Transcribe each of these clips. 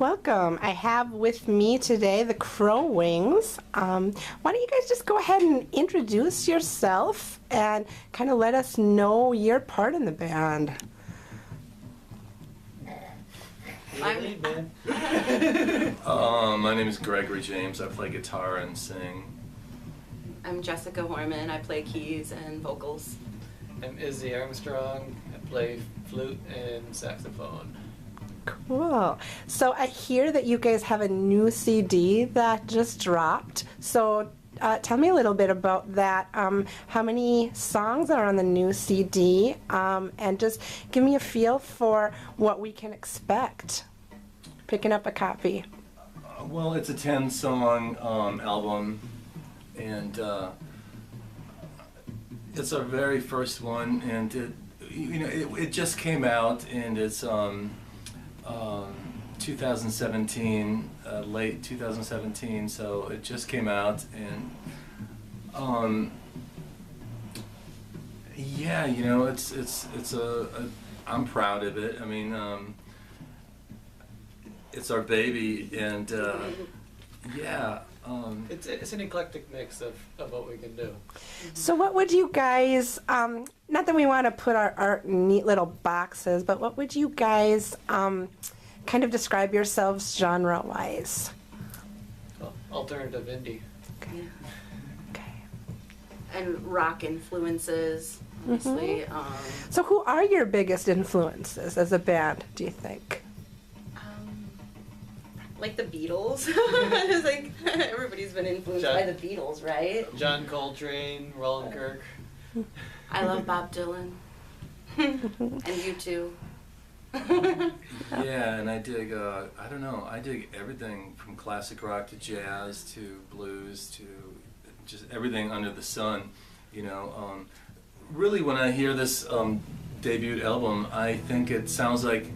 Welcome. I have with me today the Crow Wings. Why don't you guys just go ahead and introduce yourself and kind of let us know your part in the band. My name is Gregory James. I play guitar and sing. I'm Jessica Horman. I play keys and vocals. I'm Izzy Armstrong. I play flute and saxophone. Cool. So I hear that you guys have a new CD that just dropped. So tell me a little bit about that. How many songs are on the new CD? And just give me a feel for what we can expect picking up a copy. Well, it's a 10-song album, and it's our very first one, and it just came out, and it's 2017, late 2017, so it just came out, and yeah, it's I'm proud of it. I mean, it's our baby, and yeah. It's an eclectic mix of what we can do. So what would you guys, not that we want to put our art in neat little boxes, but what would you guys kind of describe yourselves genre-wise? Well, alternative indie. Okay. Yeah. Okay. And rock influences, obviously. So who are your biggest influences as a band, do you think? Like the Beatles. It's like everybody's been influenced by the Beatles, right? John Coltrane, Roland Kirk. I love Bob Dylan. And you too. Yeah, and I dig, I don't know, I dig everything from classic rock to jazz to blues to just everything under the sun, Really, when I hear this debut album, I think it sounds like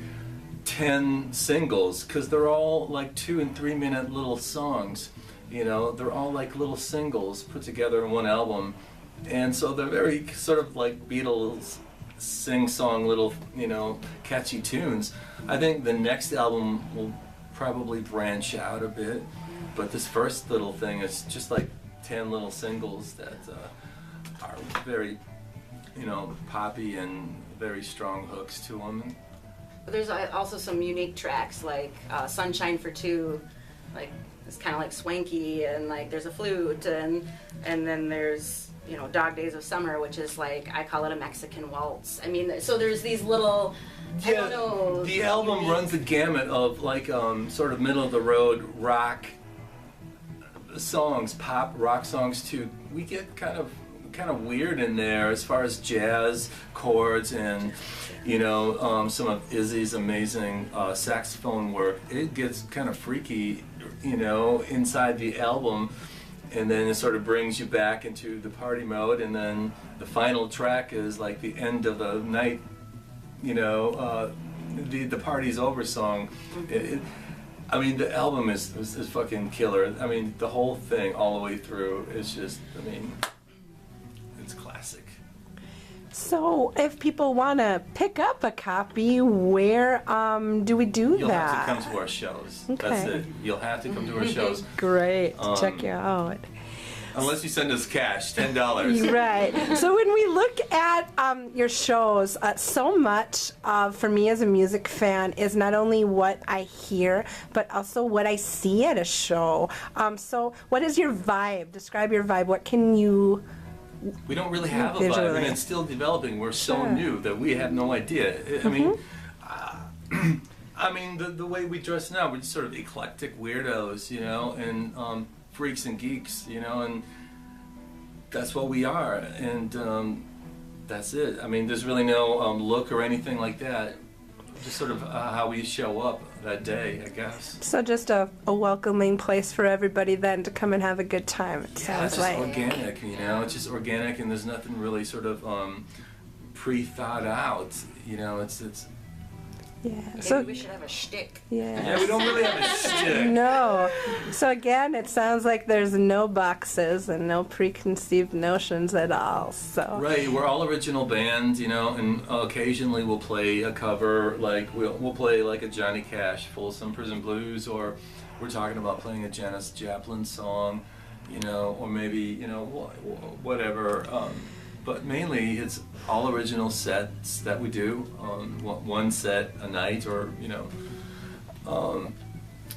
10 singles, because they're all like 2 and 3 minute little songs, they're all like little singles put together in one album, and so they're very sort of like Beatles sing-song little, catchy tunes. I think the next album will probably branch out a bit, but this first little thing is just like 10 little singles that are very, poppy and very strong hooks to them. There's also some unique tracks like Sunshine for Two, like it's kind of like swanky, and like there's a flute, and then there's Dog Days of Summer, which is like, I call it a Mexican waltz. I mean, so there's these little, I don't know. The album runs the gamut of like sort of middle of the road rock songs, pop rock songs too. We get kind of weird in there as far as jazz chords and some of Izzy's amazing saxophone work. It gets kind of freaky, inside the album, and then it sort of brings you back into the party mode, and then the final track is like the end of the night, the party's over song. I mean, the album is fucking killer. I mean, the whole thing all the way through is just, it's classic. So if people want to pick up a copy, where do we do You'll that? have to come to our shows. Okay. That's it. You'll have to come to our shows. Great. Check you out. Unless you send us cash, $10. Right. So when we look at your shows, so much for me as a music fan is not only what I hear, but also what I see at a show. So what is your vibe? Describe your vibe. What can you... We don't really have a visually. vibe, and it's still developing. We're so Sure. new that we have no idea. I mean, the way we dress now, we're just sort of eclectic weirdos, and freaks and geeks, and that's what we are, and that's it. I mean, there's really no look or anything like that. Just sort of how we show up that day, I guess. So just a welcoming place for everybody then to come and have a good time, it Yeah, it's sounds just like. organic, it's just organic, and there's nothing really sort of pre-thought out, it's Yeah. Maybe So we should have a shtick. Yeah, we don't really have a stick. no. So again, it sounds like there's no boxes and no preconceived notions at all. So Right, we're all original bands, you know, and occasionally we'll play a cover, like we'll play like a Johnny Cash, Folsom Prison Blues, or we're talking about playing a Janis Joplin song, you know, or maybe, you know, whatever. But mainly it's all original sets that we do, one set a night, or, you know,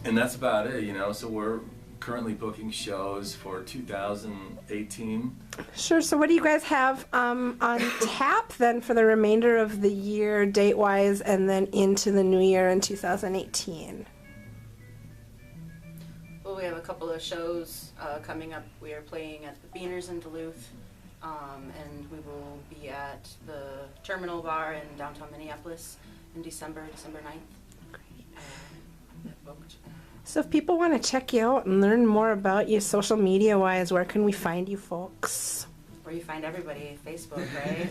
and that's about it, you know. So we're currently booking shows for 2018. sure. So what do you guys have on tap then for the remainder of the year, date-wise, and then into the new year in 2018? Well, we have a couple of shows coming up. We are playing at the Beaners in Duluth, and we will be at the Terminal Bar in downtown Minneapolis in December 9th. Great. Booked. So if people want to check you out and learn more about you social media-wise, where can we find you folks? Where you find everybody, Facebook, right?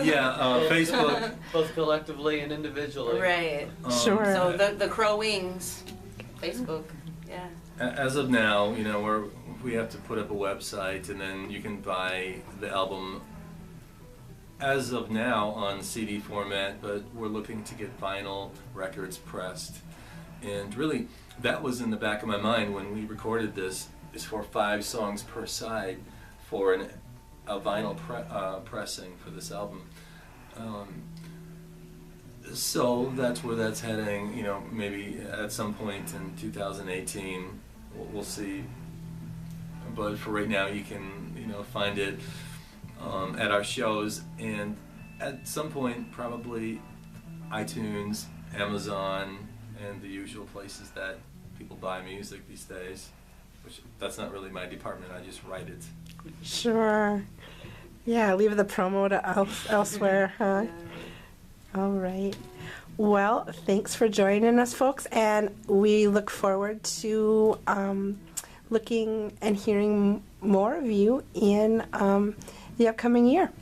Yeah, Facebook. Both collectively and individually. Right. Sure. So the Crow Wings, Facebook, yeah. As of now, you know, we have to put up a website, and then you can buy the album as of now on CD format, but we're looking to get vinyl records pressed. And really, that was in the back of my mind when we recorded this, is for 5 songs per side for a vinyl pressing for this album. So that's where that's heading, you know, maybe at some point in 2018, we'll see. But for right now, you can, you know, find it at our shows, and at some point, probably iTunes, Amazon, and the usual places that people buy music these days. Which, that's not really my department, I just write it. Sure. Yeah, leave the promo to elsewhere, huh? All right. Well, thanks for joining us, folks, and we look forward to looking and hearing more of you in the upcoming year.